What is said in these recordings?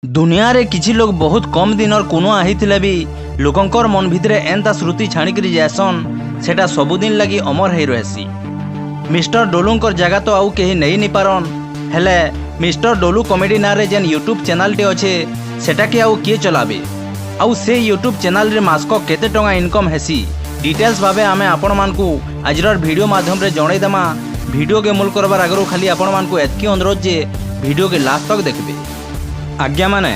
दुनिया रे किछि लोग बहुत कम दिन और कोनो आहिथिले भी लोकंकर मन भितरे एंता श्रुति छाणिकरी जैसन सेटा सबुदिन लगी अमर है रहसी। मिस्टर डोलूंकर जगह तो आउ कहीं नहीं नि पारन हेले मिस्टर डोलू कॉमेडी ना रे जेन यूट्यूब चैनल टे अच्छे सेटा के आउ किए चलाबे आउ से यूट्यूब चैनल रे मासको केते टंगा इनकम हेसी डिटेल्स भाबे आमे आपण मानकू आजर वीडियो माध्यम रे जणाई देमा। वीडियो के मूल करबार आगरो खाली आपण मानकू एतकी अनुरोध जे वीडियो के लास्ट तक देखबे। आज्ञा माने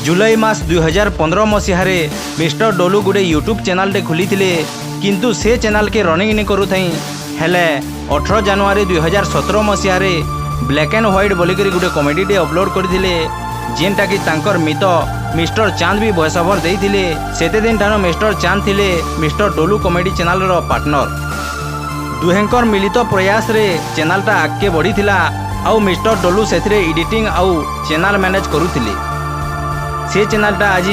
जुलाई मास 2015 मसीह मिस्टर डोलू गुडे यूट्यूब चैनल टे खुली थिले किंतु से चैनल के रनिंग नहीं करू थई हेले 18 जनवरी 2017 मसीह ब्लैक एंड व्हाइट बोलिकरी गुडे कॉमेडी टे अपलोड करथिले जेनटा कि तांकर मित मिस्टर चांद भी वॉइस ओवर देइथिले। सेते दिन ठानो मिस्टर चांद थिले मिस्टर डोलू कॉमेडी चैनल रो पार्टनर। दुहेंकर मिलित प्रयास रे चैनलटा आगे बढ़ी थिला आउ मिस्टर डोलू सेथिरे एडिटिंग आउ चैनल मैनेज करुथिले। से चैनलटा आज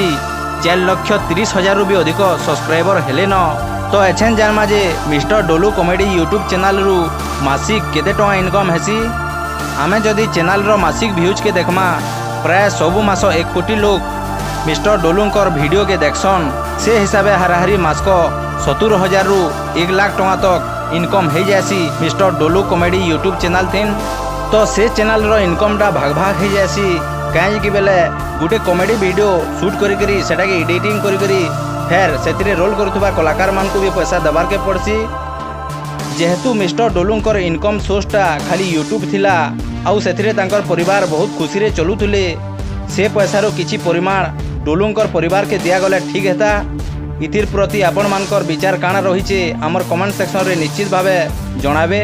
4,30,000 रु भी अधिक सब्सक्राइबर हेले न तो एछेन जानमा जे मिस्टर डोलू कॉमेडी यूट्यूब चैनल रु मासिक केते टका इनकम हेसी। आमे जदि चैनल रो मासिक व्यूज के देखमा प्राय सबु मास 1 कोटी लोग मिस्टर डोलूंकर वीडियो के देखसन। से हिसाबे हाराहारी मासको 70,000 रु 1 लाख टका तक इनकम हो जासी मिस्टर डोलू कॉमेडी यूट्यूब चैनल थीन। तो से चैनल रो इनकम टा भाग भाग हो जासी कहीं कि बेले गोटे कॉमेडी वीडियो शूट करी सेटा के एडिटिंग करी फिर से रोल करुवा कलाकार मान को भी पैसा दबार के पड़सी। जेहेतु मिस्टर डोलूंकर इनकम सोर्सटा खाली यूट्यूब थिला आउ सेथिरे तांकर परिवार बहुत खुशी रे चलुथुले से पैसारो किछि परिमाण डोलूंकर परिवार के दिया गले ठीक हेता। इथिर प्रति आपण मानकर विचार काना रहिचे हमर कमेंट सेक्शन रे निश्चित भावे जणाबे।